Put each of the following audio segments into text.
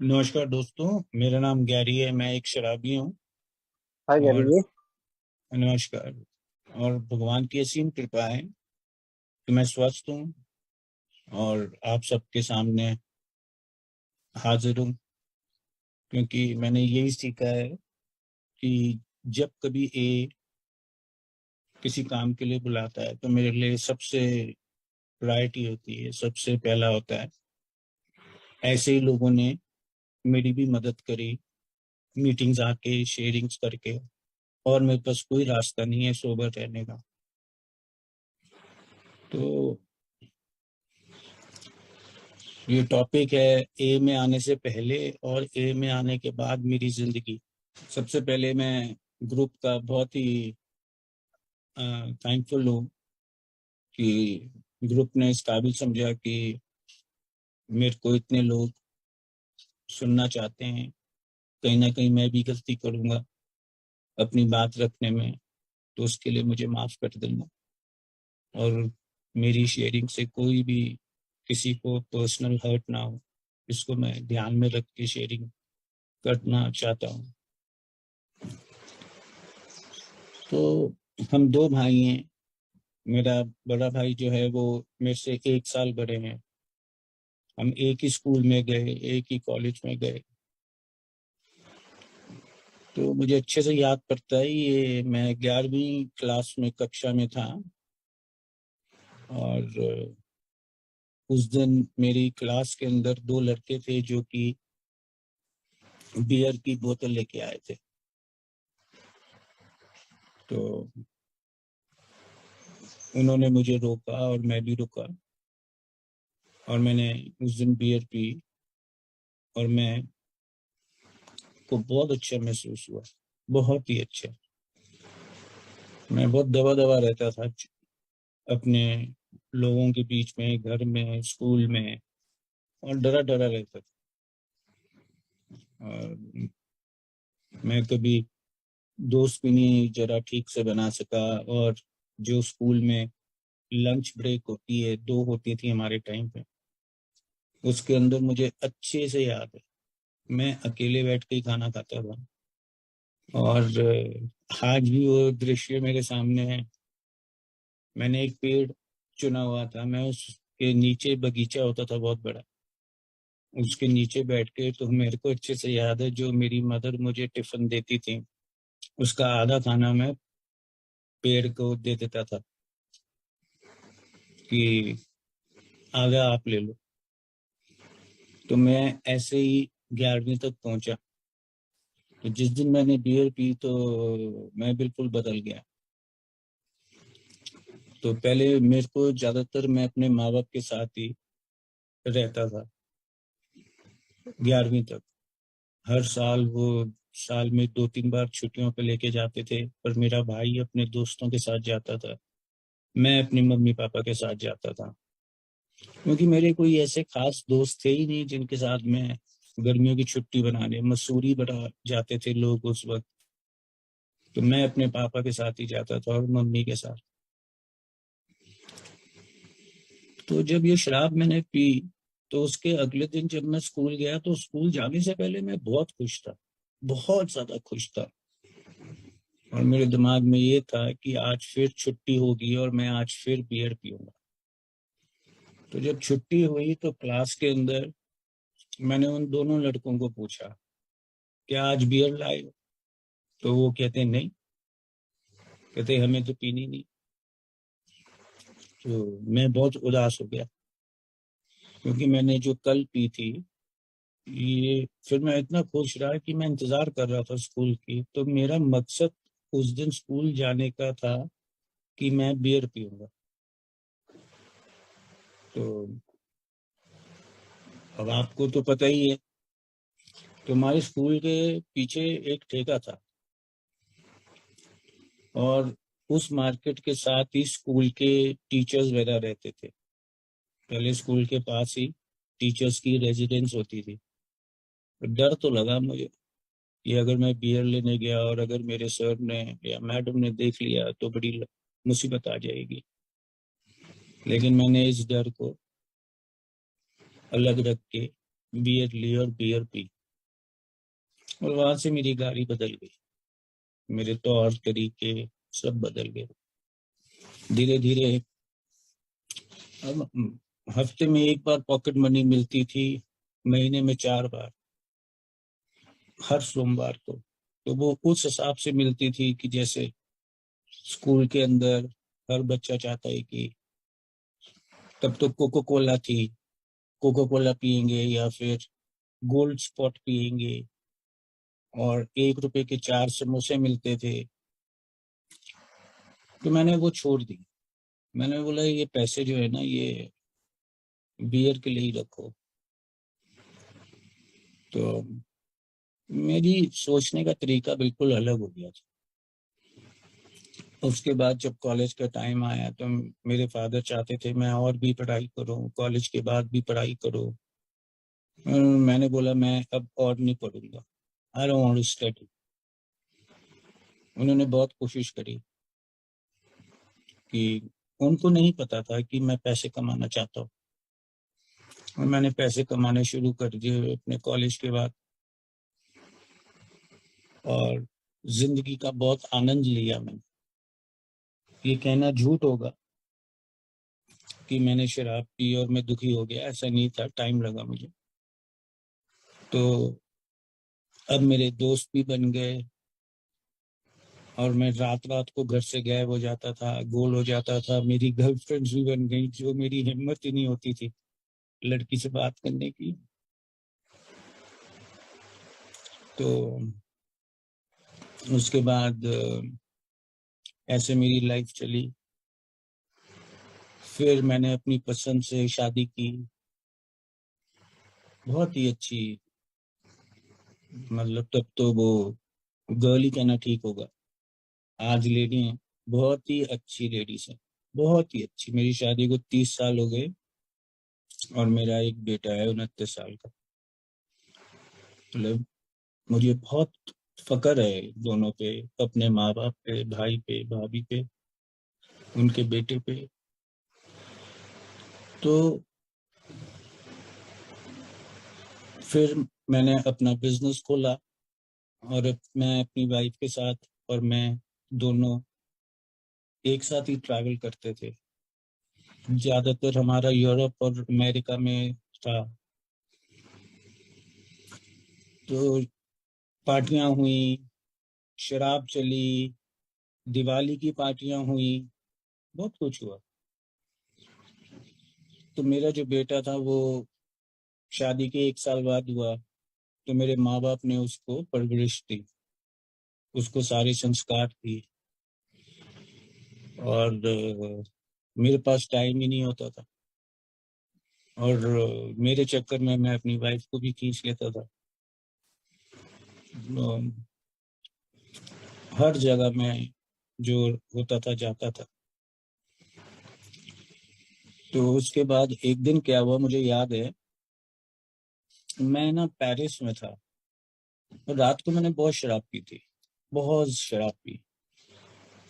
नमस्कार दोस्तों। मेरा नाम गैरी है। मैं एक शराबी हूँ। हाय गैरी और जी। नमस्कार। और भगवान की असीम कृपा है कि मैं स्वस्थ हूँ और आप सबके सामने हाजिर हूँ। क्योंकि मैंने यही सीखा है कि जब कभी ए किसी काम के लिए बुलाता है तो मेरे लिए सबसे प्रायोरिटी होती है, सबसे पहला होता है। ऐसे ही लोगों ने मेरी भी मदद करी, मीटिंग्स आके शेयरिंग्स करके। और मेरे पास कोई रास्ता नहीं है सोबर रहने का। तो ये टॉपिक है ए में आने से पहले और ए में आने के बाद मेरी जिंदगी। सबसे पहले मैं ग्रुप का बहुत ही थैंकफुल हूँ कि ग्रुप ने इस काबिल समझा कि मेरे को इतने लोग सुनना चाहते हैं। कहीं ना कहीं मैं भी गलती करूँगा अपनी बात रखने में, तो उसके लिए मुझे माफ़ कर देना। और मेरी शेयरिंग से कोई भी किसी को पर्सनल हर्ट ना हो, इसको मैं ध्यान में रख के शेयरिंग करना चाहता हूँ। तो हम दो भाई हैं। मेरा बड़ा भाई जो है वो मेरे से 1 साल बड़े हैं। हम एक ही स्कूल में गए, एक ही कॉलेज में गए। तो मुझे अच्छे से याद पड़ता है, ये मैं 11वीं क्लास में कक्षा में था। और उस दिन मेरी क्लास के अंदर दो लड़के थे जो कि बियर की बोतल लेके आए थे। तो उन्होंने मुझे रोका और मैं भी रुका, और मैंने उस दिन बियर पी। और मैं को बहुत अच्छा महसूस हुआ, बहुत ही अच्छा। मैं बहुत दबा दबा रहता था अपने लोगों के बीच में, घर में, स्कूल में, और डरा डरा रहता था। और मैं कभी दोस्त भी नहीं जरा ठीक से बना सका। और जो स्कूल में लंच ब्रेक होती है, दो होती थी हमारे टाइम पे, उसके अंदर मुझे अच्छे से याद है मैं अकेले बैठ के ही खाना खाता था। और आज भी वो दृश्य मेरे सामने है। मैंने एक पेड़ चुना हुआ था, मैं उसके नीचे, बगीचा होता था बहुत बड़ा, उसके नीचे बैठ के, तो मेरे को अच्छे से याद है जो मेरी मदर मुझे टिफिन देती थी, उसका आधा खाना मैं पेड़ को दे देता था कि आधा आप ले लो। तो मैं ऐसे ही 11वीं तक पहुंचा। तो जिस दिन मैंने बियर पी तो मैं बिल्कुल बदल गया। तो पहले मेरे को ज्यादातर मैं अपने माँ बाप के साथ ही रहता था 11वीं तक। हर साल वो साल में 2-3 बार छुट्टियों पे लेके जाते थे, पर मेरा भाई अपने दोस्तों के साथ जाता था, मैं अपनी मम्मी पापा के साथ जाता था। क्योंकि मेरे कोई ऐसे खास दोस्त थे ही नहीं जिनके साथ मैं गर्मियों की छुट्टी बनाने, मसूरी बड़ा जाते थे लोग उस वक्त। तो मैं अपने पापा के साथ ही जाता था और मम्मी के साथ। तो जब ये शराब मैंने पी, तो उसके अगले दिन जब मैं स्कूल गया, तो स्कूल जाने से पहले मैं बहुत खुश था, बहुत ज्यादा खुश था। और मेरे दिमाग में ये था कि आज फिर छुट्टी होगी और मैं आज फिर बियर पीऊंगा। तो जब छुट्टी हुई तो क्लास के अंदर मैंने उन दोनों लड़कों को पूछा, क्या आज बियर लाए हो? तो वो कहते नहीं, कहते हमें तो पीनी नहीं। तो मैं बहुत उदास हो गया, क्योंकि मैंने जो कल पी थी, ये फिर मैं इतना खुश रहा कि मैं इंतजार कर रहा था स्कूल की। तो मेरा मकसद उस दिन स्कूल जाने का था कि मैं बियर पीऊंगा। तो अब आपको तो पता ही है, तो हमारे स्कूल के पीछे एक ठेका था, और उस मार्केट के साथ ही स्कूल के टीचर्स वगैरह रहते थे। पहले स्कूल के पास ही टीचर्स की रेजिडेंस होती थी। तो डर तो लगा मुझे कि अगर मैं बियर लेने गया और अगर मेरे सर ने या मैडम ने देख लिया तो बड़ी मुसीबत आ जाएगी। लेकिन मैंने इस डर को अलग रख के बियर ली और बियर पी, और वहां से मेरी गाड़ी बदल गई, मेरे तौर तरीके सब बदल गए धीरे धीरे। अब हफ्ते में एक बार पॉकेट मनी मिलती थी, महीने में 4 बार, हर सोमवार को। तो वो उस हिसाब से मिलती थी कि जैसे स्कूल के अंदर हर बच्चा चाहता है कि, तब तो कोको कोला थी, कोको कोला पियेंगे या फिर गोल्ड स्पॉट पियेंगे, और 1 रुपए के 4 समोसे मिलते थे। तो मैंने वो छोड़ दी। मैंने बोला ये पैसे जो है ना, ये बियर के लिए ही रखो। तो मेरी सोचने का तरीका बिल्कुल अलग हो गया था। उसके बाद जब कॉलेज का टाइम आया तो मेरे फादर चाहते थे मैं और भी पढ़ाई करूं, कॉलेज के बाद भी पढ़ाई करूं। मैंने बोला मैं अब और नहीं पढ़ूंगा, I don't want to study. उन्होंने बहुत कोशिश करी, कि उनको नहीं पता था कि मैं पैसे कमाना चाहता हूँ। और मैंने पैसे कमाने शुरू कर दिए अपने कॉलेज के बाद, और जिंदगी का बहुत आनंद लिया मैंने। ये कहना झूठ होगा कि मैंने शराब पी और मैं दुखी हो गया, ऐसा नहीं था, टाइम लगा मुझे। तो अब मेरे दोस्त भी बन गए, और मैं रात रात को घर से गायब हो जाता था, गोल हो जाता था। मेरी गर्लफ्रेंड्स भी बन गई, जो मेरी हिम्मत ही नहीं होती थी लड़की से बात करने की। तो उसके बाद ऐसे मेरी लाइफ चली। फिर मैंने अपनी पसंद से शादी की, बहुत ही अच्छी, मतलब तब तो वो गर्ल ही कहना ठीक होगा, आज लेडी हैं, बहुत ही अच्छी लेडीज हैं, बहुत ही अच्छी। मेरी शादी को 30 साल हो गए, और मेरा एक बेटा है 29 साल का। मतलब मुझे बहुत फक्र है दोनों पे, अपने माँ बाप पे, भाई पे, भाभी पे, उनके बेटे पे। तो फिर मैंने अपना बिजनेस खोला, और मैं अपनी वाइफ के साथ, और मैं दोनों एक साथ ही ट्रैवल करते थे। ज्यादातर हमारा यूरोप और अमेरिका में था। तो पार्टियां हुई, शराब चली, दिवाली की पार्टियां हुई, बहुत कुछ हुआ। तो मेरा जो बेटा था वो शादी के 1 साल बाद हुआ। तो मेरे माँ बाप ने उसको परवरिश दी, उसको सारे संस्कार दिए, और मेरे पास टाइम ही नहीं होता था। और मेरे चक्कर में मैं अपनी वाइफ को भी खींच लेता था। हर जगह में जो होता था जाता था। तो उसके बाद एक दिन क्या हुआ मुझे याद है, मैं ना पेरिस में था, और रात को मैंने बहुत शराब पी थी, बहुत शराब पी।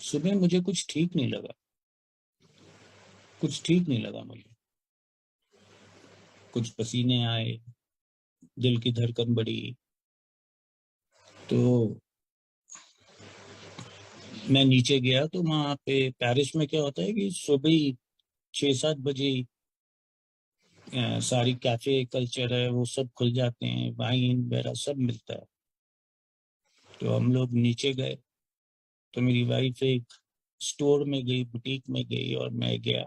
सुबह मुझे कुछ ठीक नहीं लगा, कुछ ठीक नहीं लगा मुझे। कुछ पसीने आए, दिल की धड़कन बढ़ी। तो मैं नीचे गया, तो वहां पे पेरिस में क्या होता है कि सुबह ही 6-7 बजे सारी कैफे कल्चर है वो सब खुल जाते हैं, वाइन वगैरह सब मिलता है। तो हम लोग नीचे गए, तो मेरी वाइफ एक स्टोर में गई, बुटीक में गई, और मैं गया।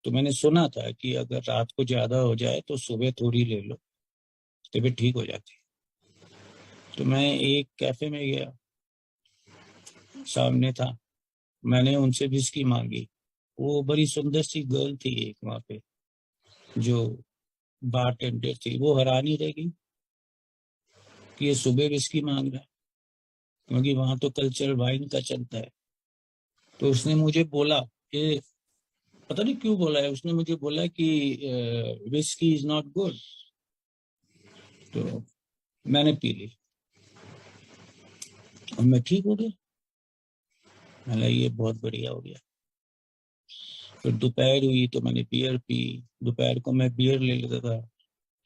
तो मैंने सुना था कि अगर रात को ज्यादा हो जाए तो सुबह थोड़ी ले लो, तबीयत ठीक हो जाती है। तो मैं एक कैफे में गया, सामने था, मैंने उनसे विस्की मांगी। वो बड़ी सुंदर सी गर्ल थी एक वहां पे, जो बार टेंडर थी। वो हैरान ही रह गई कि ये सुबह विस्की मांग रहा है, क्योंकि वहां तो कल्चर वाइन का चलता है। तो उसने मुझे बोला कि, पता नहीं क्यों बोला है, उसने मुझे बोला कि विस्की इज नॉट गुड। तो मैंने पी ली, और मैं ठीक हो गया। मैंने ये बहुत बढ़िया हो गया। फिर दोपहर हुई तो मैंने बियर पी। दोपहर को मैं बियर ले लेता था,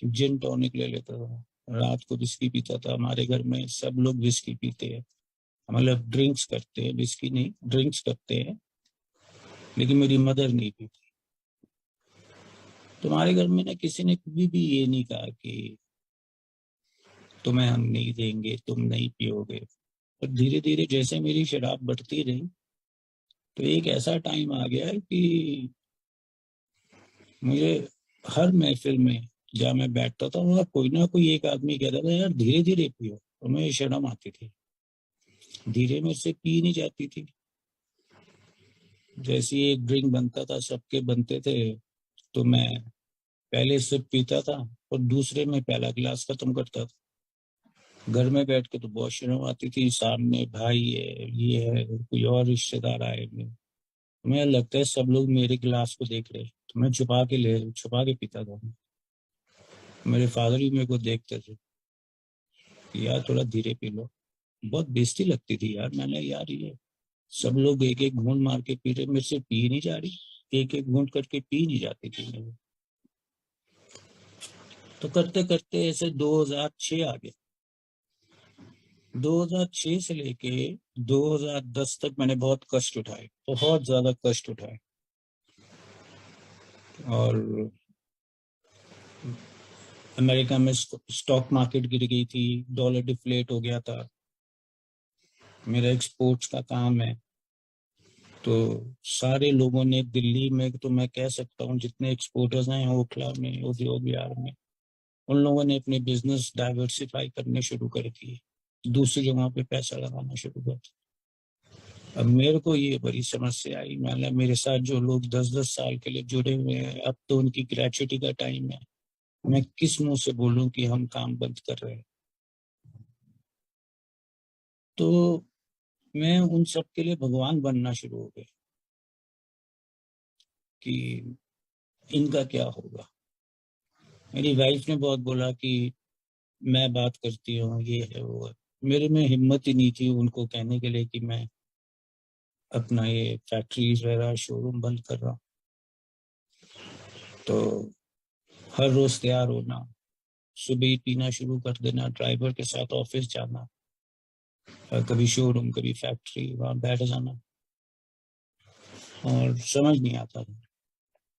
जिन टॉनिक ले लेता था, रात को विस्की पीता था। हमारे घर में सब लोग विस्की पीते हैं, मतलब ड्रिंक्स करते हैं, विस्की नहीं ड्रिंक्स करते हैं, लेकिन मेरी मदर नहीं पीती। तुम्हारे घर में ना किसी ने कभी भी ये नहीं कहा कि तुम्हें हम नहीं देंगे, तुम नहीं पियोगे। पर धीरे धीरे जैसे मेरी शराब बढ़ती रही, तो एक ऐसा टाइम आ गया कि मुझे हर महफिल में जहाँ मैं बैठता था वहाँ कोई ना कोई एक आदमी कहता था यार धीरे धीरे पियो, और मुझे शर्म आती थी, धीरे मेरे से पी नहीं जाती थी। जैसे ही एक ड्रिंक बनता था, सबके बनते थे, तो मैं पहले सिप पीता था और दूसरे में पहला गिलास खत्म करता था। घर में बैठ के तो बहुत शर्म आती थी, सामने भाई है, ये है, कोई और रिश्तेदार आए हुए, मुझे लगता है सब लोग मेरे गिलास को देख रहे, तो मैं छुपा के पीता था। मेरे फादर भी मेरे को देखते थे कि यार थोड़ा धीरे पी लो। बहुत बेइज्जती लगती थी यार, मैंने यार ये सब लोग एक एक घूंट मार के पी रहे, मेरे से पी नहीं जा रही, एक एक घूंट करके पी नहीं जाती थी मेरे। तो करते करते ऐसे 2006 आ गया। 2006 से लेके 2010 तक मैंने बहुत कष्ट उठाए, बहुत ज्यादा कष्ट उठाए। और अमेरिका में स्टॉक मार्केट गिर गई थी, डॉलर डिफ्लेट हो गया था। मेरा एक्सपोर्ट्स का काम है, तो सारे लोगों ने दिल्ली में, तो मैं कह सकता हूँ जितने एक्सपोर्टर्स हैं ओखला में, उद्योग विहार में, उन लोगों ने अपने बिजनेस डाइवर्सिफाई करने शुरू कर दिए, दूसरी जगहों पे पैसा लगाना शुरू कर दिया। अब मेरे को ये बड़ी समस्या आई, मतलब मेरे साथ जो लोग 10-10 साल के लिए जुड़े हुए हैं, अब तो उनकी ग्रेचुटी का टाइम है, मैं किस मुंह से बोलूं कि हम काम बंद कर रहे हैं। तो मैं उन सब के लिए भगवान बनना शुरू हो गया कि इनका क्या होगा। मेरी वाइफ ने बहुत बोला कि मैं बात करती हूँ, ये है वो है। मेरे में हिम्मत ही नहीं थी उनको कहने के लिए कि मैं अपना ये फैक्ट्रीज वगैरह शोरूम बंद कर रहा हूँ। तो हर रोज तैयार होना, सुबह ही पीना शुरू कर देना, ड्राइवर के साथ ऑफिस जाना, कभी शोरूम कभी फैक्ट्री, वहां बैठ जाना, और समझ नहीं आता था।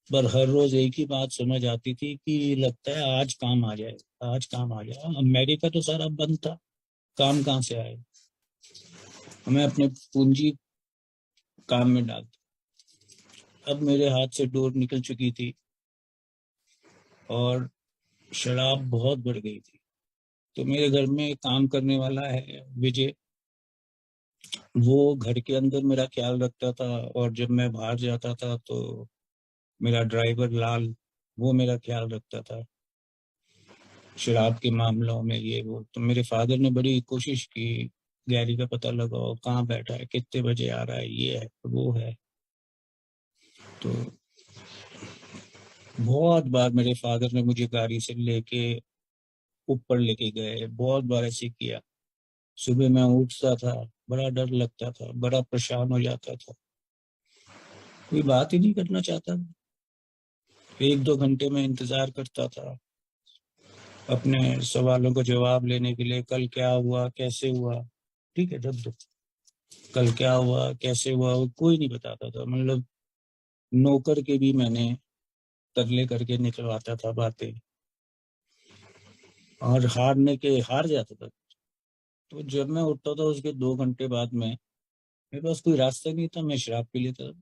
पर हर रोज एक ही बात समझ आती थी कि लगता है आज काम आ जाए, आज काम आ जाए। अमेरिका तो सारा बंद था, काम कहाँ से आए। मैं अपने पूंजी काम में डाल, अब मेरे हाथ से डोर निकल चुकी थी और शराब बहुत बढ़ गई थी। तो मेरे घर में काम करने वाला है विजय, वो घर के अंदर मेरा ख्याल रखता था, और जब मैं बाहर जाता था तो मेरा ड्राइवर लाल, वो मेरा ख्याल रखता था शराब के मामलों में, ये वो। तो मेरे फादर ने बड़ी कोशिश की, गैरी का पता लगाओ, कहाँ बैठा है, कितने बजे आ रहा है, ये है वो है। तो बहुत बार मेरे फादर ने मुझे गाड़ी से लेके ऊपर लेके गए, बहुत बार ऐसे किया। सुबह मैं उठता था, बड़ा डर लगता था, बड़ा परेशान हो जाता था, कोई बात ही नहीं करना चाहता। 1-2 घंटे में इंतजार करता था अपने सवालों का जवाब लेने के लिए, कल क्या हुआ कैसे हुआ, ठीक है जब दो, कल क्या हुआ कैसे हुआ, वो कोई नहीं बताता था। मतलब नौकर के भी मैंने तरले करके निकलवाता था बातें, और हार जाता था। तो जब मैं उठता था उसके 2 घंटे बाद में, मेरे पास कोई रास्ता नहीं था, मैं शराब पी लेता था।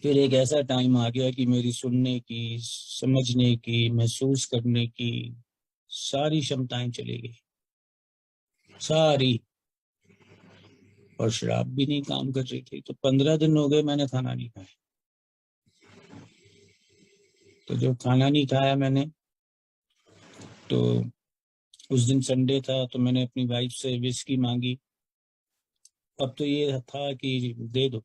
फिर एक ऐसा टाइम आ गया कि मेरी सुनने की, समझने की, महसूस करने की सारी क्षमताएं चली गई, सारी। और शराब भी नहीं काम कर रही थी। तो 15 दिन हो गए मैंने खाना नहीं खाया। तो जब खाना नहीं खाया मैंने, तो उस दिन संडे था, तो मैंने अपनी वाइफ से विस्की मांगी। अब तो ये था कि दे दो,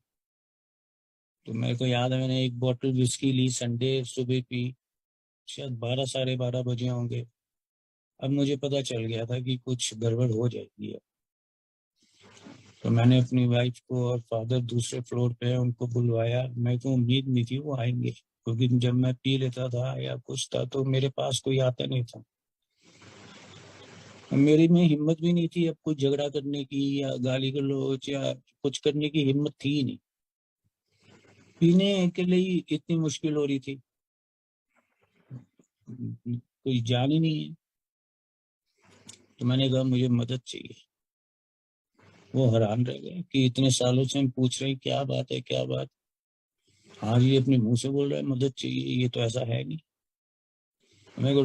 तो मेरे को याद है मैंने एक बोतल विस्की ली, संडे सुबह पी, शायद 12 साढ़े 12 बजे होंगे। अब मुझे पता चल गया था कि कुछ गड़बड़ हो जाएगी। तो मैंने अपनी वाइफ को और फादर दूसरे फ्लोर पे है उनको बुलवाया, मेरे को उम्मीद नहीं थी वो आएंगे, क्योंकि जब मैं पी लेता था या कुछ था तो मेरे पास कोई आता नहीं था। मेरी में हिम्मत भी नहीं थी अब कुछ झगड़ा करने की या गाली गलौज या कुछ करने की हिम्मत थी ही नहीं। पीने के लिए इतनी मुश्किल हो रही थी, कोई जान ही नहीं है। तो मैंने कहा मुझे मदद चाहिए। वो हैरान रह गए कि इतने सालों से हम पूछ रहे हैं क्या बात है क्या बात। आज ये अपने मुंह से बोल रहा है मदद चाहिए, ये तो ऐसा है नहीं। मेरे को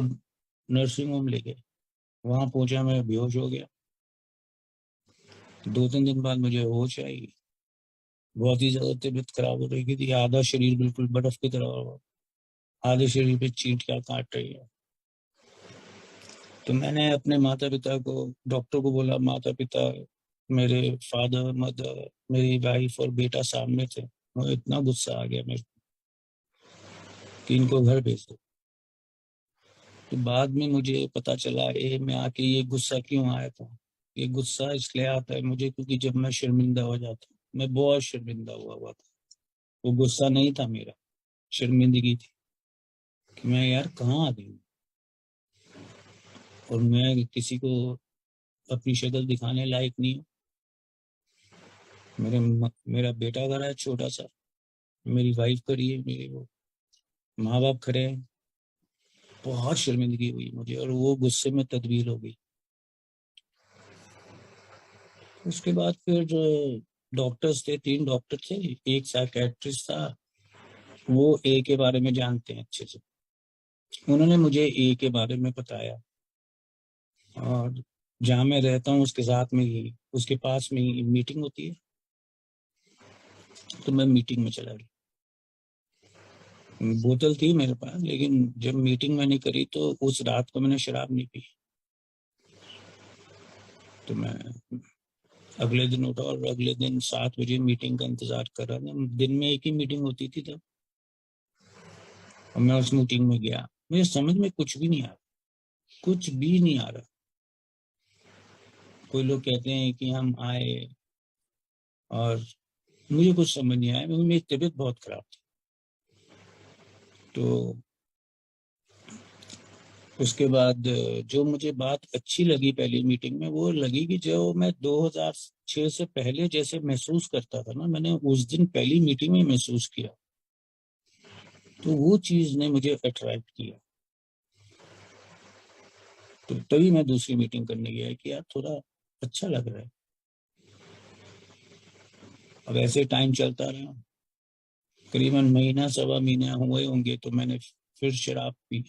नर्सिंग होम ले गए, वहां पहुंचा, मैं बेहोश हो गया। 2-3 दिन बाद मुझे होश आई। बहुत ही ज्यादा तबीयत खराब हो रही थी, आधा शरीर बिल्कुल बर्फ की तरह हो, आधे शरीर पे चींटियां काट रही है। तो मैंने अपने माता पिता को, डॉक्टर को बोला, माता पिता, मेरे फादर मदर, मेरी वाइफ और बेटा सामने थे। मुझे इतना गुस्सा आ गया मेरे को कि इनको घर भेज दो। तो बाद में मुझे पता चला में आके ये गुस्सा क्यों आया था। ये गुस्सा इसलिए आता है मुझे क्योंकि जब मैं शर्मिंदा हो जाता हूँ, मैं बहुत शर्मिंदा हुआ था। वो गुस्सा नहीं था मेरा, शर्मिंदगी थी कि मैं यार कहाँ आ गई हूँ। और मैं किसी को अपनी शक्ल दिखाने लायक नहीं हूँ। मेरा बेटा घर है छोटा सा, मेरी वाइफ खड़ी है, मेरे वो माँ बाप खड़े हैं। बहुत शर्मिंदगी हुई मुझे और वो गुस्से में तब्दील हो गई। उसके बाद फिर डॉक्टर्स थे, 3 डॉक्टर थे, एक साइकेट्रिस्ट था। वो ए के बारे में जानते हैं अच्छे से। उन्होंने मुझे ए के बारे में बताया और जहाँ मैं रहता हूँ उसके साथ में ही, उसके पास में ही मीटिंग होती है। तो मैं मीटिंग में चला गया। बोतल थी मेरे पास, लेकिन जब मीटिंग मैंने करी तो उस रात को मैंने शराब नहीं पी। तो मैं अगले दिन उठा और अगले दिन 7 बजे मीटिंग का इंतजार कर रहा था। दिन में एक ही मीटिंग होती थी तब। और मैं उस मीटिंग में गया, मुझे समझ में कुछ भी नहीं आ रहा, कुछ भी नहीं आ रहा। कोई लोग कहते हैं कि हम आए और मुझे कुछ समझ नहीं आया, क्योंकि मेरी तबीयत बहुत खराब थी। तो उसके बाद जो मुझे बात अच्छी लगी पहली मीटिंग में, वो लगी कि जो मैं 2006 से पहले जैसे महसूस करता था ना, मैंने उस दिन पहली मीटिंग में महसूस किया। तो वो चीज ने मुझे अट्रैक्ट किया। तो तभी मैं दूसरी मीटिंग करने गया कि यार थोड़ा अच्छा लग रहा है। अब ऐसे टाइम चलता रहा, करीबन महीना सवा महीना हुए होंगे तो मैंने फिर शराब पी।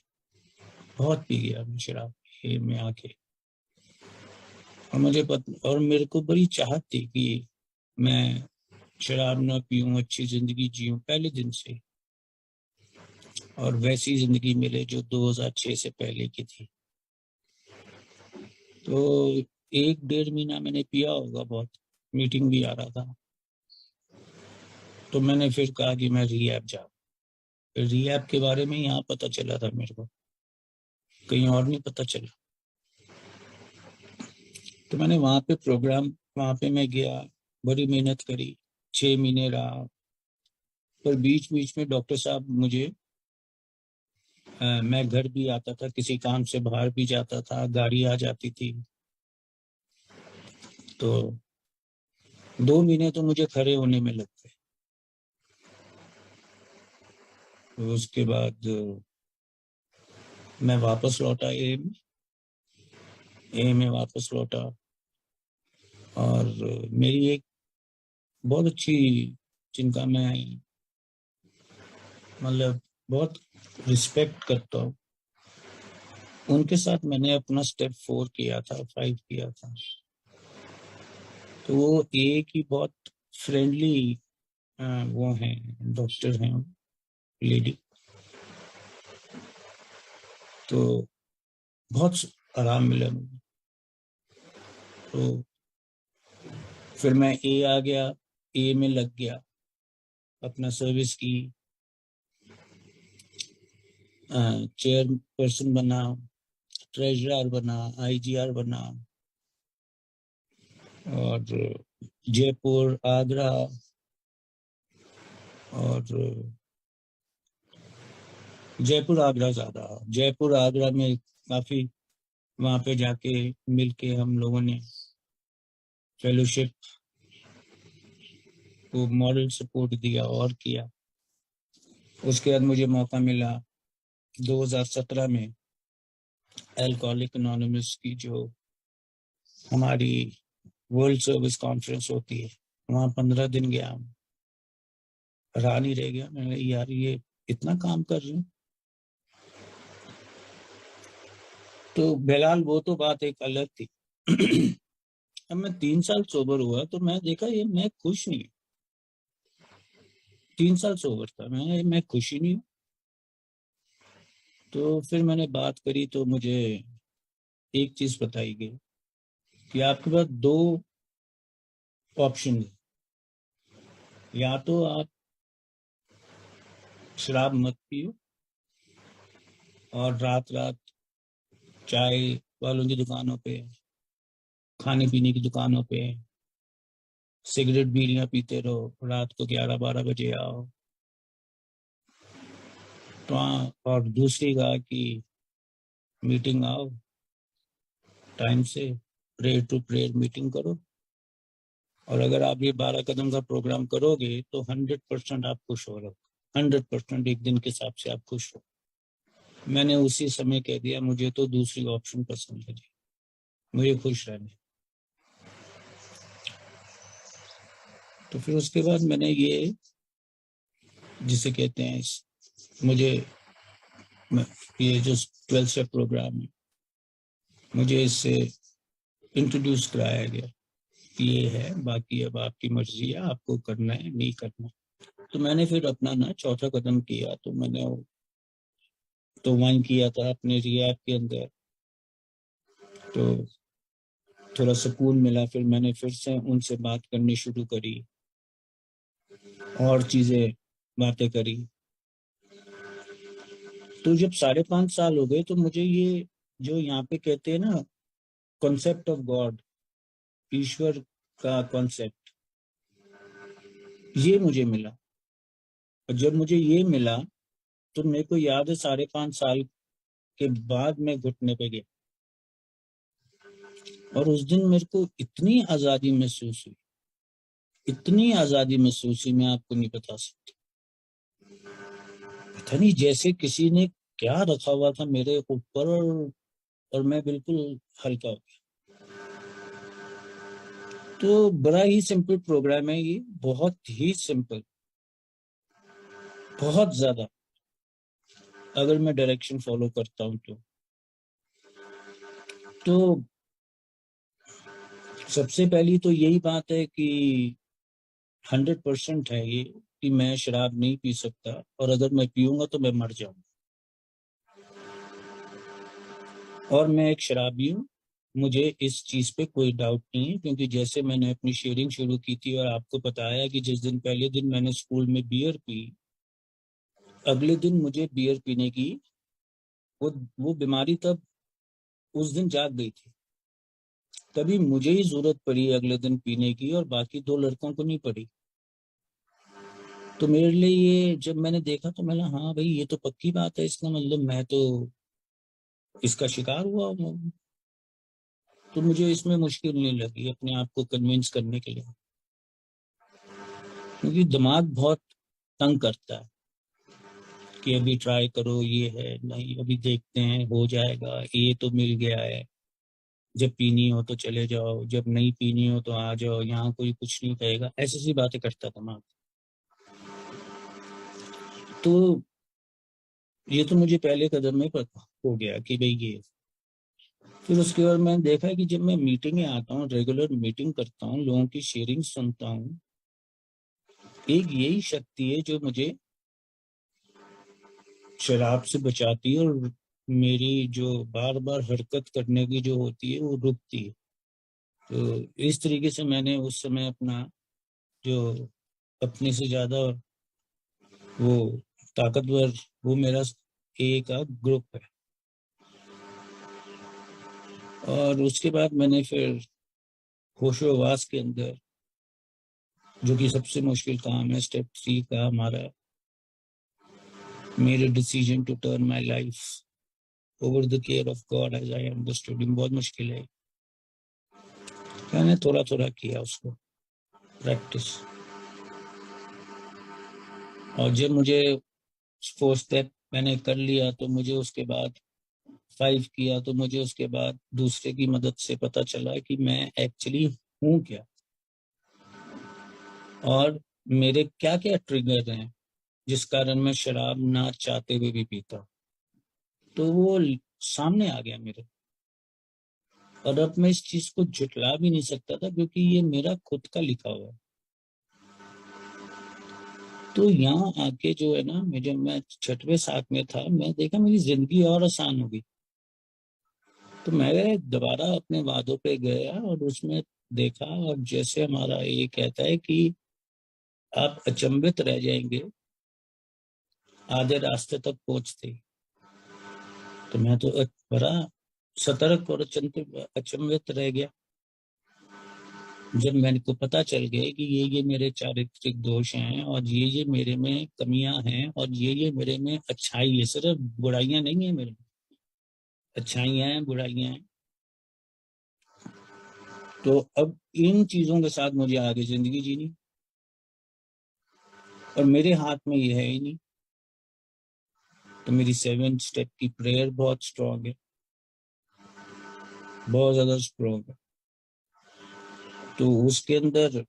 बहुत पी गया मैं शराब में आके। और मेरे को बड़ी चाहत थी कि मैं शराब ना पीऊं, अच्छी जिंदगी जीऊं पहले दिन से, और वैसी जिंदगी मिले जो 2006 से पहले की थी। तो 1-1.5 महीना मैंने पिया होगा बहुत, मीटिंग भी आ रहा था। तो मैंने फिर कहा कि मैं रिहैब जाऊं। फिर रिहैब के बारे में यहाँ पता चला था मेरे को, कहीं और नहीं पता चला। तो मैंने वहां पे प्रोग्राम, वहां पे मैं गया, बड़ी मेहनत करी, 6 महीने रहा। पर बीच बीच में डॉक्टर साहब मुझे, मैं घर भी आता था, किसी काम से बाहर भी जाता था, गाड़ी आ जाती थी। तो 2 महीने तो मुझे खड़े होने में लग गए। तो उसके बाद मैं वापस लौटा ए में वापस लौटा। और मेरी एक बहुत अच्छी, जिनका मैं मतलब बहुत रिस्पेक्ट करता हूँ, उनके साथ मैंने अपना स्टेप 4 किया था, 5 किया था। तो वो एक ही बहुत फ्रेंडली वो हैं, डॉक्टर हैं, लेडी। तो बहुत आराम मिला मुझे। तो फिर मैं ए आ गया, ए में लग गया, अपना सर्विस की, चेयर पर्सन बना, ट्रेजरर बना, आईजीआर बना। और जयपुर, आगरा और जयपुर आगरा ज्यादा, जयपुर आगरा में काफी, वहां पे जाके मिलके हम लोगों ने फेलोशिप को मॉरल सपोर्ट दिया और किया। उसके बाद मुझे मौका मिला 2017 में अल्कोहलिक एनोनिमस की जो हमारी वर्ल्ड सर्विस कॉन्फ्रेंस होती है, वहां 15 दिन गया। हैरान ही रह गया, मैंने यार ये इतना काम कर रही हूँ। तो बहरहाल वो तो बात एक अलग थी। अब मैं 3 साल सोबर हुआ तो मैं देखा ये मैं खुश नहीं हूँ। 3 साल सोबर था मैं खुश ही नहीं हूँ। तो फिर मैंने बात करी तो मुझे एक चीज बताई गई कि आपके पास दो ऑप्शन है, या तो आप शराब मत पियो और रात रात चाय वालों की दुकानों पे, खाने पीने की दुकानों पे सिगरेट बीड़ियां पीते रहो, रात को 11-12 बजे आओ। तो हाँ, और दूसरी कहा कि मीटिंग आओ टाइम से, प्रेयर टू प्रेयर मीटिंग करो, और अगर आप ये 12 कदम का प्रोग्राम करोगे तो 100% आप खुश हो रहे हो। 100% एक दिन के हिसाब से आप खुश हो। मैंने उसी समय कह दिया मुझे तो दूसरी ऑप्शन पसंद है जी, मुझे खुश रहने। तो फिर उसके बाद मैंने ये, जिसे कहते हैं मुझे ये जो 12 स्टेप प्रोग्राम है, मुझे इससे इंट्रोड्यूस कराया गया कि ये है, बाकी अब आपकी मर्जी है, आपको करना है नहीं करना। तो मैंने फिर अपना ना चौथा कदम किया, तो मैंने तो वहीं किया था अपने रियाब के अंदर। तो थोड़ा सुकून मिला, फिर मैंने फिर से उनसे बात करनी शुरू करी और चीजें बातें करी। तो जब 5.5 साल हो गए तो मुझे ये जो यहाँ पे कहते हैं ना कॉन्सेप्ट ऑफ गॉड, ईश्वर का कॉन्सेप्ट, ये मुझे मिला। और जब मुझे ये मिला तो मेरे को याद है 5.5 साल के बाद मैं घुटने पे गया, और उस दिन मेरे को इतनी आजादी महसूस हुई, इतनी आजादी महसूस हुई, मैं आपको नहीं बता सकता। पता नहीं जैसे किसी ने क्या रखा हुआ था मेरे ऊपर, और मैं बिल्कुल हल्का हो गया। तो बड़ा ही सिंपल प्रोग्राम है ये, बहुत ही सिंपल, बहुत ज्यादा, अगर मैं डायरेक्शन फॉलो करता हूँ तो सबसे पहली तो यही बात है कि 100% है ये कि मैं शराब नहीं पी सकता, और अगर मैं पीऊंगा तो मैं मर जाऊंगा। और मैं एक शराबी हूँ, मुझे इस चीज पे कोई डाउट नहीं है, क्योंकि जैसे मैंने अपनी शेयरिंग शुरू की थी और आपको बताया कि जिस दिन पहले दिन मैंने स्कूल में बियर पी, अगले दिन मुझे बियर पीने की वो बीमारी तब उस दिन जाग गई थी। तभी मुझे ही जरूरत पड़ी अगले दिन पीने की, और बाकी 2 लड़कों को नहीं पड़ी। तो मेरे लिए ये जब मैंने देखा तो मैंने, हाँ भाई ये तो पक्की बात है, इसका मतलब मैं तो इसका शिकार हुआ हूँ। तो मुझे इसमें मुश्किल नहीं लगी अपने आप को कन्विंस करने के लिए, क्योंकि दिमाग बहुत तंग करता है कि अभी ट्राई करो, ये है नहीं, अभी देखते हैं हो जाएगा, ये तो मिल गया है, जब पीनी हो तो चले जाओ, जब नहीं पीनी हो तो आ जाओ, यहाँ कोई कुछ नहीं कहेगा, ऐसी सी बातें करता दिमाग। तो ये तो मुझे पहले कदम में पता हो गया कि भाई ये। फिर उसके बाद मैंने देखा कि जब मैं मीटिंग में आता हूँ, रेगुलर मीटिंग करता हूँ, लोगों की शेयरिंग सुनता हूँ, एक यही शक्ति है जो मुझे शराब से बचाती है, और मेरी जो बार बार हरकत करने की जो होती है वो रुकती है। तो इस तरीके से मैंने उस समय अपना जो अपने से ज्यादा वो ताकतवर, वो मेरा ए का ग्रुप है। और उसके बाद मैंने फिर होशोवास के अंदर, जो कि सबसे मुश्किल काम है, स्टेप 3 का हमारा, made a decision to turn my life over the care of God as I understood him. बहुत मुश्किल है, मैंने थोड़ा थोड़ा किया उसको प्रैक्टिस, और जब मुझे 4 स्टेप मैंने कर लिया तो मुझे उसके बाद 5 किया, तो मुझे उसके बाद दूसरे की मदद से पता चला कि मैं एक्चुअली हूँ क्या, और मेरे क्या क्या ट्रिगर हैं जिस कारण मैं शराब ना चाहते हुए भी पीता। तो वो सामने आ गया मेरे, और अब मैं इस चीज को झुटला भी नहीं सकता था क्योंकि ये मेरा खुद का लिखा हुआ है। तो यहाँ आके जो है ना, जब मैं 6वें 7 में था, मैं देखा मेरी जिंदगी और आसान हो गई। तो मैं दोबारा अपने वादों पे गया और उसमें देखा, और जैसे हमारा ये कहता है कि आप अचंभित रह जाएंगे आधे रास्ते तक पहुंचते ही। तो मैं तो बड़ा सतर्क और अचंभित रह गया जब मेरे को पता चल गया कि ये मेरे चारित्रिक दोष हैं, और ये मेरे में कमियां हैं, और ये मेरे में अच्छाई है। सिर्फ बुराइयां नहीं है मेरे में, अच्छाइयां हैं, बुराइयां हैं। तो अब इन चीजों के साथ मुझे आगे जिंदगी जीनी, और मेरे हाथ में ये है ही नहीं। तो मेरी 7 स्टेप की प्रेयर बहुत स्ट्रांग है, बहुत ज्यादा स्ट्रांग है। तो उसके अंदर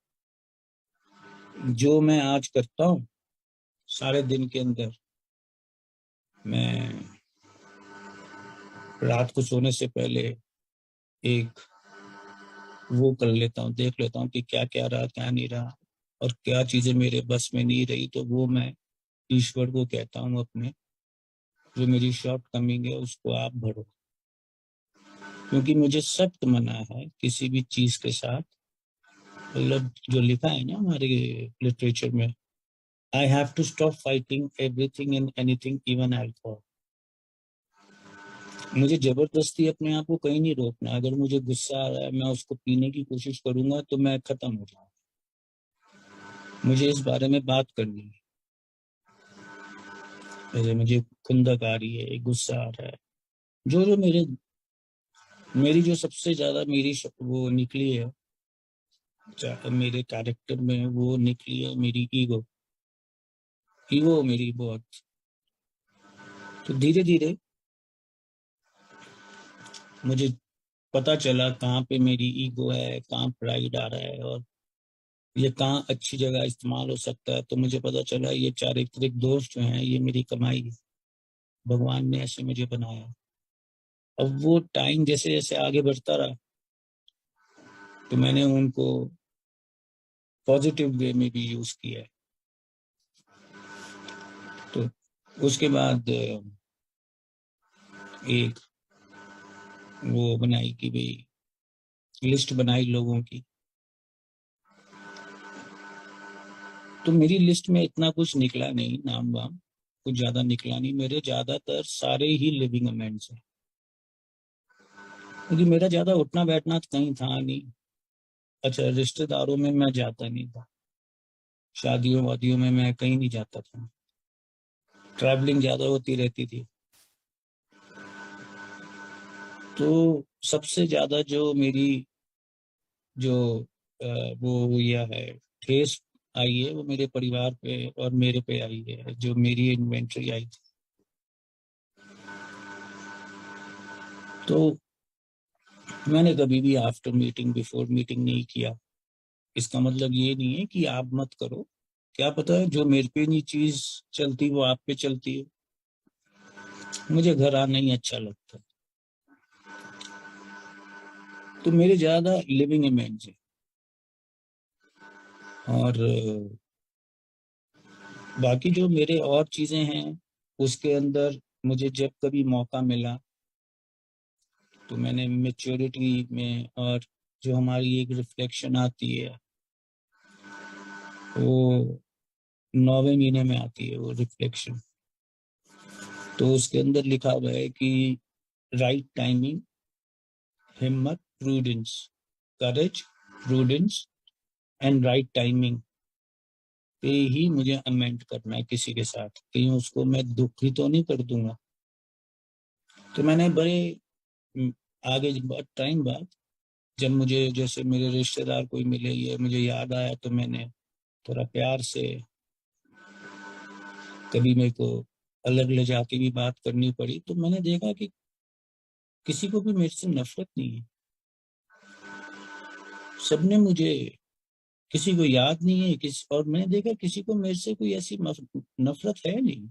जो मैं आज करता हूँ सारे दिन के अंदर, मैं रात को सोने से पहले एक वो कर लेता हूँ, देख लेता हूँ कि क्या क्या रहा, क्या नहीं रहा, और क्या चीजें मेरे बस में नहीं रही। तो वो मैं ईश्वर को कहता हूँ अपने, जो मेरी शॉर्ट कमिंग है उसको आप भरो, क्योंकि मुझे सख्त मना है किसी भी चीज के साथ। मतलब जो लिखा है ना हमारे लिटरेचर में, I have to stop fighting everything and anything even alcohol. मुझे जबरदस्ती अपने आप को कहीं नहीं रोकना। अगर मुझे गुस्सा आ रहा है, मैं उसको पीने की कोशिश करूंगा तो मैं खत्म हो जाऊंगा। मुझे इस बारे में बात करनी है। जैसे मुझे खुंदक आ रही है, गुस्सा आ रहा है, जो जो मेरी जो सबसे ज्यादा मेरी वो निकली है मेरे कैरेक्टर में, वो निकली है मेरी ईगो। ईगो मेरी बहुत। तो धीरे धीरे मुझे पता चला कहाँ पे मेरी ईगो है, कहाँ प्राइड आ रहा है, और ये कहाँ अच्छी जगह इस्तेमाल हो सकता है। तो मुझे पता चला ये चारित्रिक दोष जो हैं ये मेरी कमाई है, भगवान ने ऐसे मुझे बनाया। अब वो टाइम जैसे जैसे आगे बढ़ता रहा, तो मैंने उनको पॉजिटिव वे में भी यूज किया है। तो उसके बाद एक वो बनाई कि भाई लिस्ट बनाई लोगों की। तो मेरी लिस्ट में इतना कुछ निकला नहीं, नाम वाम कुछ ज्यादा निकला नहीं। मेरे ज्यादातर सारे ही लिविंग अमेंड्स हैं, क्योंकि मेरा ज्यादा उठना बैठना कहीं था नहीं। अच्छा, रिश्तेदारों में मैं जाता नहीं था, शादियों वादियों में मैं कहीं नहीं जाता था, ट्रैवलिंग ज्यादा होती रहती थी। तो सबसे ज्यादा जो मेरी जो वो यह है ठेस आई है, वो मेरे परिवार पे और मेरे पे आई है, जो मेरी इन्वेंट्री आई थी। तो मैंने कभी भी आफ्टर मीटिंग बिफोर मीटिंग नहीं किया। इसका मतलब ये नहीं है कि आप मत करो, क्या पता है जो मेरे पे नहीं चीज चलती वो आप पे चलती है। मुझे घर आना ही अच्छा लगता है। तो मेरे ज्यादा लिविंग इमेज है। और बाकी जो मेरे और चीजें हैं उसके अंदर, मुझे जब कभी मौका मिला तो मैंने मेच्योरिटी में, और जो हमारी एक रिफ्लेक्शन आती है वो 9वें महीने में आती है वो रिफ्लेक्शन। तो उसके अंदर लिखा हुआ है कि राइट टाइमिंग, हिम्मत, prudence, courage, prudence and right timing पे ही मुझे अमेंड करना है किसी के साथ, कहीं उसको मैं दुखी तो नहीं कर दूंगा। तो मैंने बड़े हम्म, आगे बहुत टाइम बाद जब मुझे जैसे मेरे रिश्तेदार कोई मिले, ये मुझे याद आया, तो मैंने थोड़ा प्यार से, कभी मेरे को अलग ले जाके भी बात करनी पड़ी, तो मैंने देखा कि किसी को भी मेरे से नफरत नहीं है। सबने मुझे, किसी को याद नहीं है किसी, और मैंने देखा किसी को मेरे से कोई ऐसी नफरत है नहीं।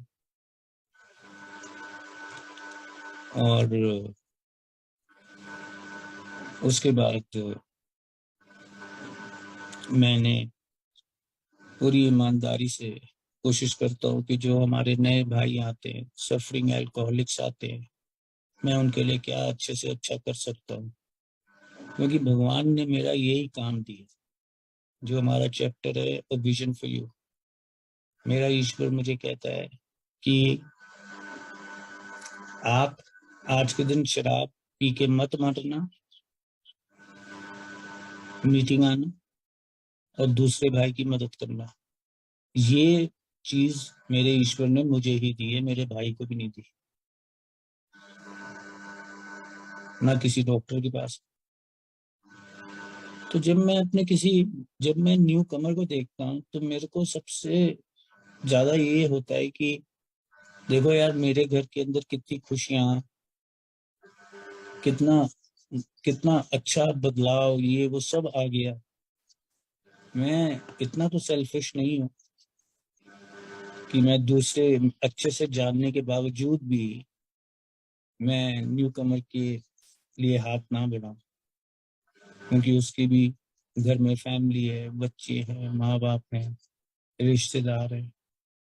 और उसके बाद मैंने पूरी ईमानदारी से कोशिश करता हूँ कि जो हमारे नए भाई आते हैं, सफरिंग अल्कोहलिक्स आते हैं, मैं उनके लिए क्या अच्छे से अच्छा कर सकता हूँ, क्योंकि भगवान ने मेरा यही काम दिया। जो हमारा चैप्टर है अ विजन फॉर यू, मेरा ईश्वर मुझे कहता है कि आप आज के दिन शराब पी के मत मरना, मीटिंग आना और दूसरे भाई की मदद करना। ये चीज मेरे ईश्वर ने मुझे ही दी है, मेरे भाई को भी नहीं दी, ना किसी डॉक्टर के पास। तो जब मैं न्यू कमर को देखता हूँ, तो मेरे को सबसे ज्यादा ये होता है कि देखो यार, मेरे घर के अंदर कितनी खुशियां, कितना कितना अच्छा बदलाव, ये वो सब आ गया। मैं इतना तो सेल्फिश नहीं हूँ कि मैं दूसरे अच्छे से जानने के बावजूद भी मैं न्यू कमर के लिए हाथ ना बढ़ाऊं, क्योंकि उसकी भी घर में फैमिली है, बच्चे हैं, माँ बाप हैं, रिश्तेदार हैं।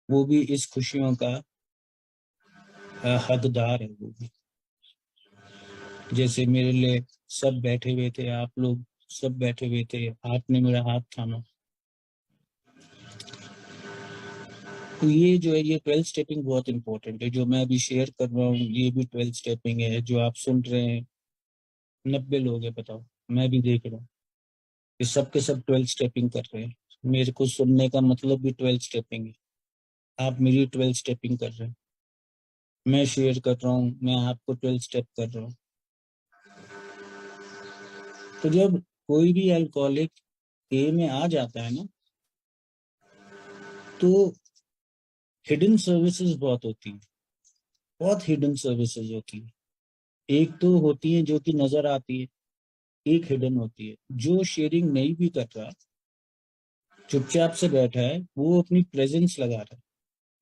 वो भी इस खुशियों का हकदार है वो भी। जैसे मेरे लिए सब बैठे हुए थे, आप लोग सब बैठे हुए थे, आपने मेरा हाथ थामा। तो ये जो है, ये 12 स्टेपिंग बहुत इंपॉर्टेंट है। जो मैं अभी शेयर कर रहा हूँ, ये भी 12 स्टेपिंग है। जो आप सुन रहे हैं, 90 लोग हैं, बताओ, मैं भी देख रहा हूँ, ये सब के सब 12 स्टेपिंग कर रहे हैं। मेरे को सुनने का मतलब भी 12 स्टेपिंग है। आप मेरी 12 स्टेपिंग कर रहे हैं, मैं शेयर कर रहा हूँ, मैं आपको 12 स्टेप कर रहा हूँ। तो जब कोई भी अल्कोहलिक ए में आ जाता है ना, तो हिडन सर्विसेज बहुत होती हैं, बहुत हिडन सर्विसेज होती है। एक तो होती है जो कि नजर आती है, एक हिडन होती है। जो शेयरिंग नहीं भी कर रहा, चुपचाप से बैठा है, वो अपनी प्रेजेंस लगा रहा है,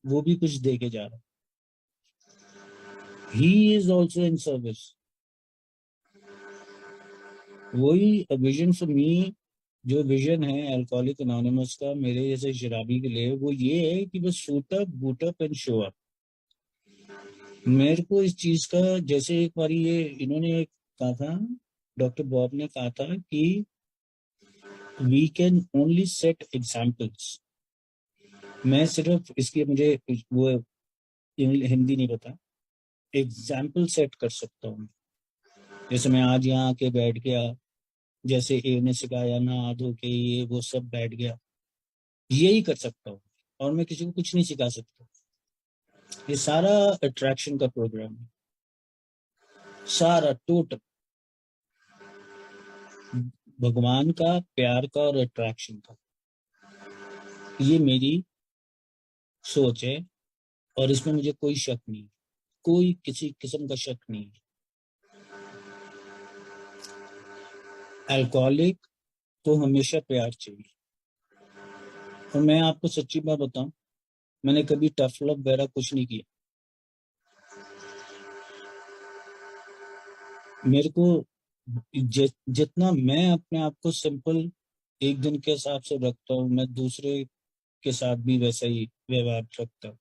वो भी कुछ दे के जा रहा है। He is also in service. वही विजन फॉर मी, जो विजन है अल्कोहलिक एनोनिमस का मेरे जैसे शराबी के लिए, वो ये है कि बस shoot up, boot up and show up. मेरे को इस चीज का, जैसे एक बार ये इन्होंने कहा था, डॉक्टर बॉब ने कहा था कि we can only set examples. मैं सिर्फ इसकी, मुझे वो हिंदी नहीं पता, एग्जाम्पल सेट कर सकता हूँ। जैसे मैं आज यहाँ आके बैठ गया, जैसे ए ने सिखाया ना धो के, ये वो सब बैठ गया, यही कर सकता हूँ। और मैं किसी को कुछ नहीं सिखा सकता। ये सारा अट्रैक्शन का प्रोग्राम है, सारा टोटल भगवान का, प्यार का और अट्रैक्शन का। ये मेरी सोच है, और इसमें मुझे कोई शक नहीं, कोई किसी किस्म का शक नहीं। अल्कोहलिक को हमेशा प्यार चाहिए। और मैं आपको सच्ची बात बताऊं, मैंने कभी टफ लव वगैरह कुछ नहीं किया। मेरे को जितना मैं अपने आप को सिंपल एक दिन के हिसाब से रखता हूँ, मैं दूसरे के साथ भी वैसा ही व्यवहार रखता हूँ।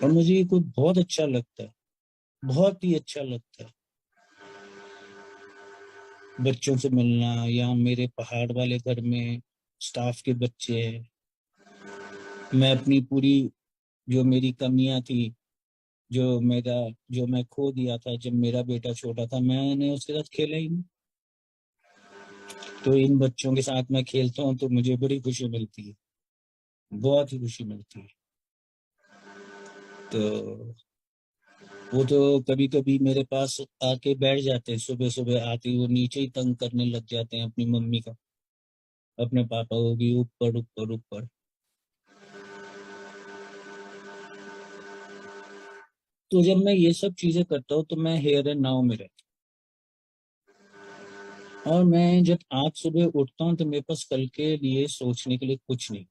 और मुझे ये कोई बहुत अच्छा लगता है, बहुत ही अच्छा लगता है। बच्चों से मिलना, या मेरे पहाड़ वाले घर में स्टाफ के बच्चे हैं, मैं अपनी पूरी, जो मेरी कमियां थी, जो मेरा, जो मैं खो दिया था जब मेरा बेटा छोटा था, मैंने उसके साथ खेला ही नहीं। तो इन बच्चों के साथ मैं खेलता हूँ तो मुझे बड़ी खुशी मिलती है, बहुत ही खुशी मिलती है। तो वो तो कभी कभी मेरे पास आके बैठ जाते हैं, सुबह सुबह आते ही वो नीचे ही तंग करने लग जाते हैं अपनी मम्मी का, अपने पापा को भी ऊपर ऊपर ऊपर। तो जब मैं ये सब चीजें करता हूँ तो मैं हेयर एंड नाउ में रहता हूँ, और मैं जब आज सुबह उठता हूँ तो मेरे पास कल के लिए सोचने के लिए कुछ नहीं।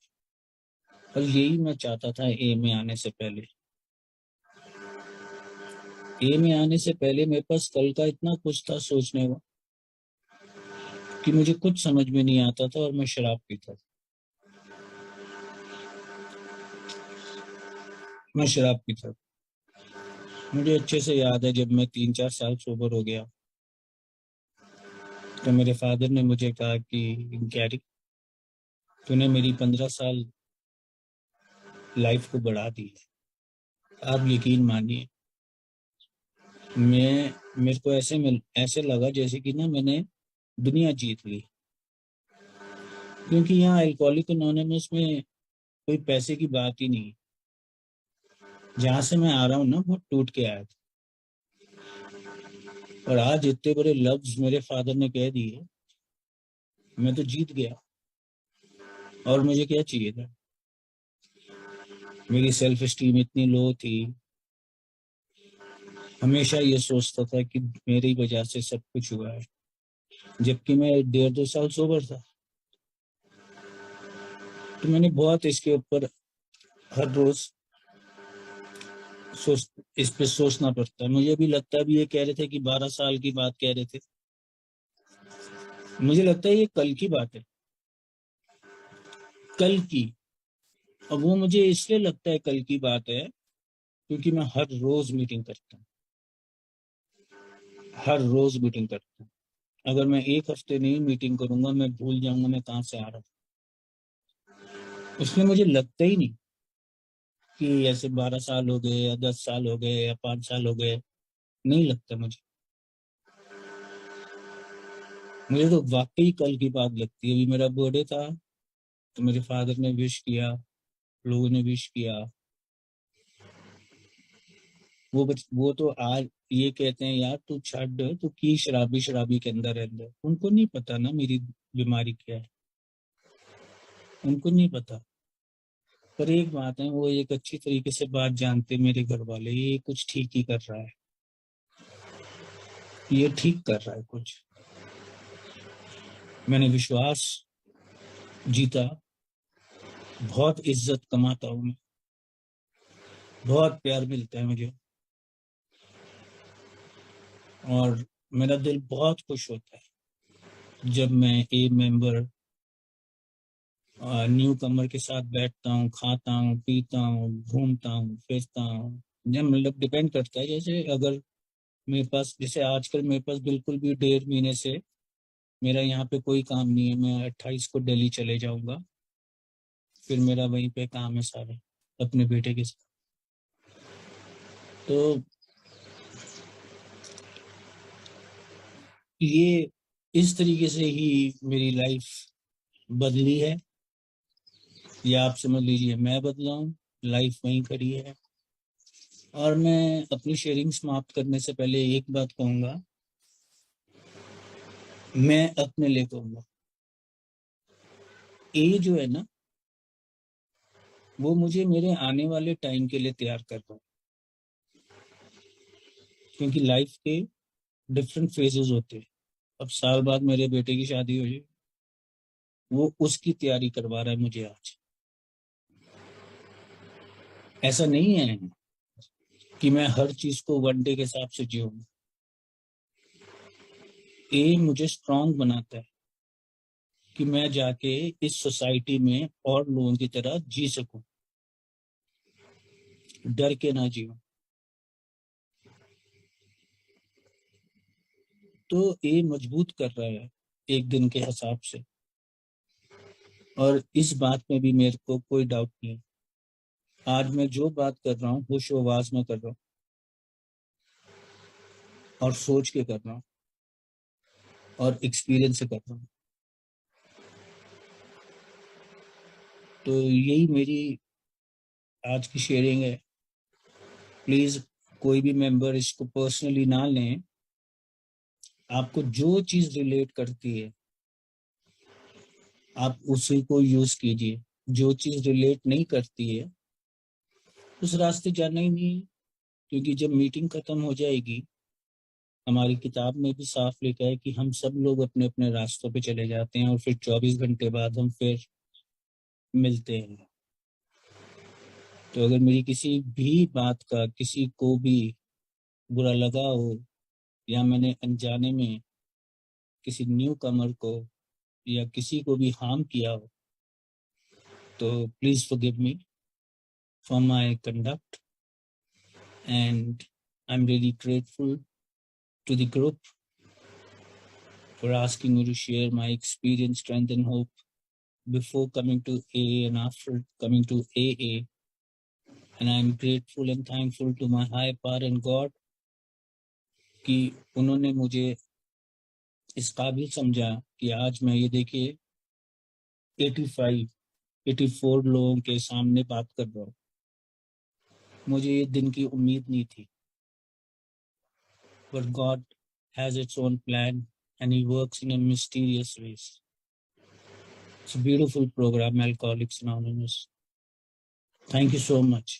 और यही मैं चाहता था ए में आने से पहले। ए में आने से पहले मेरे पास कल का इतना कुछ था सोचने को कि मुझे कुछ समझ में नहीं आता था, और मैं शराब पीता था। मैं शराब पीता था। मुझे अच्छे से याद है जब मैं 3-4 साल सोबर हो गया तो मेरे फादर ने मुझे कहा कि गैरी, तूने मेरी 15 साल लाइफ को बढ़ा दी है। आप यकीन मानिए, मेरे को ऐसे लगा जैसे कि ना मैंने दुनिया जीत ली। क्योंकि यहाँ अल्कोहलिक अनोनिमस में कोई पैसे की बात ही नहीं। जहां से मैं आ रहा हूँ ना बहुत टूट के आया था, और आज इतने बड़े लफ्ज मेरे फादर ने कह दिए, मैं तो जीत गया। और मुझे क्या चाहिए था? मेरी सेल्फ स्टीम इतनी लो थी, हमेशा ये सोचता था कि मेरी वजह से सब कुछ हुआ है, जबकि मैं 1.5-2 साल सोबर था। तो मैंने बहुत इसके ऊपर हर रोज सोच इस पे सोचना पड़ता है। मुझे भी लगता है, अभी ये कह रहे थे कि 12 साल की बात कह रहे थे, मुझे लगता है ये कल की बात है, कल की। और वो मुझे इसलिए लगता है कल की बात है क्योंकि मैं हर रोज मीटिंग करता हूँ, हर रोज मीटिंग करता हूँ। अगर मैं एक हफ्ते नहीं मीटिंग करूंगा मैं भूल जाऊंगा मैं कहाँ से आ रहा हूँ। उसमें मुझे लगता ही नहीं कि ऐसे 12 साल हो गए या 10 साल हो गए या 5 साल हो गए, नहीं लगता मुझे। मुझे तो वाकई कल की बात लगती है। अभी मेरा बर्थडे था तो मेरे फादर ने विश किया, लोगों ने विश किया। वो तो आज ये कहते हैं, यार तू छड़, तू की शराबी शराबी के अंदर अंदर। उनको नहीं पता ना मेरी बीमारी क्या है, उनको नहीं पता। पर एक बात है, वो एक अच्छी तरीके से बात जानते मेरे घर वाले, ये कुछ ठीक ही कर रहा है, ये ठीक कर रहा है कुछ। मैंने विश्वास जीता, बहुत इज्जत कमाता हूँ मैं, बहुत प्यार मिलता है मुझे, और मेरा दिल बहुत खुश होता है जब मैं ए मेंबर न्यू कमर के साथ बैठता हूँ, खाता हूँ, पीता हूँ, घूमता हूँ, फिरता हूँ। जब मतलब डिपेंड करता है, जैसे अगर मेरे पास, जैसे आजकल मेरे पास बिल्कुल भी 1.5 महीने से मेरा यहाँ पे कोई काम नहीं है। मैं 28 को दिल्ली चले जाऊंगा, फिर मेरा वहीं पे काम है सारा, अपने बेटे के साथ। तो ये इस तरीके से ही मेरी लाइफ बदली है, या आप समझ लीजिए मैं बदला हूँ, लाइफ वहीं खड़ी है। और मैं अपनी शेयरिंग समाप्त करने से पहले एक बात कहूंगा, मैं अपने लिए कहूंगा, ये जो है ना, वो मुझे मेरे आने वाले टाइम के लिए तैयार कर रहा है। क्योंकि लाइफ के डिफरेंट फेजेस होते हैं। अब साल बाद मेरे बेटे की शादी हो जाए, वो उसकी तैयारी करवा रहा है मुझे आज। ऐसा नहीं है कि मैं हर चीज को वनडे के हिसाब से जीऊंगा। ये मुझे स्ट्रांग बनाता है कि मैं जाके इस सोसाइटी में और लोगों की तरह जी सकूं, डर के ना जीऊं। तो ये मजबूत कर रहा है एक दिन के हिसाब से, और इस बात में भी मेरे को कोई डाउट नहीं है। आज मैं जो बात कर रहा हूँ होशो आवाज में कर रहा हूँ, और सोच के कर रहा हूँ, और एक्सपीरियंस से कर रहा हूँ। तो यही मेरी आज की शेयरिंग है। प्लीज कोई भी मेंबर इसको पर्सनली ना लें। आपको जो चीज रिलेट करती है आप उसी को यूज कीजिए। जो चीज रिलेट नहीं करती है उस रास्ते जाना ही नहीं है। क्योंकि जब मीटिंग खत्म हो जाएगी, हमारी किताब में भी साफ लिखा है कि हम सब लोग अपने अपने रास्तों पे चले जाते हैं और फिर 24 घंटे बाद हम फिर मिलते हैं। तो अगर मेरी किसी भी बात का किसी को भी बुरा लगा हो या मैंने अनजाने में किसी न्यू कमर को या किसी को भी हार्म किया हो, तो please forgive me for my conduct and I am really grateful to the group for asking me to share my experience, strength, and hope before coming to AA and after coming to AA. And I'm grateful and thankful to my high power and God कि उन्होंने मुझे इस काबिल समझा कि आज मैं ये देखिए 85 84 लोगों के सामने बात कर रहा हूँ। मुझे ये दिन की उम्मीद नहीं थी, but God has its own plan and He works in a mysterious ways. It's a beautiful program, Alcoholics Anonymous. Thank you so much.